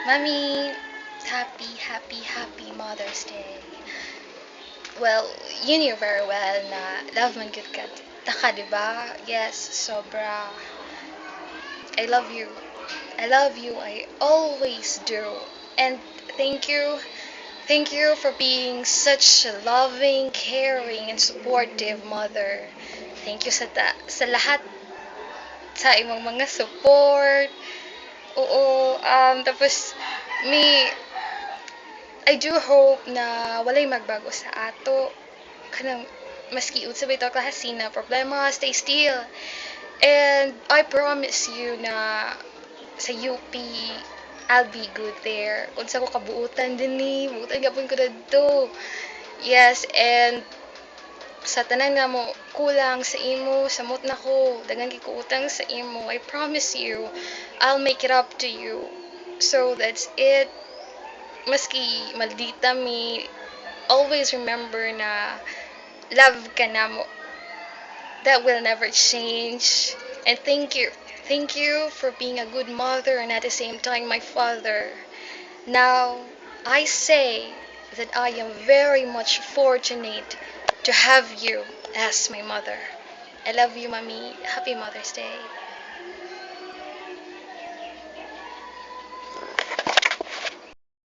Mommy, happy Mother's Day. Well, you knew very well na love man good ka. Taka, diba? Yes, sobra. I love you. I love you. I always do. And thank you. Thank you for being such a loving, caring, and supportive mother. Thank you sa lahat sa imong mga support. Oo, tapos me I do hope na walay magbago sa ato. Kanang maski unsa ba ito klase na problema, stay still. And I promise you na sa UP, I'll be good there. Unsa ko kabuutan din ni, buutan gapon ko dadto. Yes, and sa tanan nga mo kulang sa imo, samot na ko, daghang kay ko utang sa imo. I promise you, I'll make it up to you. So that's it. Maski maldita mi, always remember na love ka na mo. That will never change. And thank you. Thank you for being a good mother and at the same time my father. Now, I say that I am very much fortunate to have you as my mother. I love you, Mommy. Happy Mother's Day.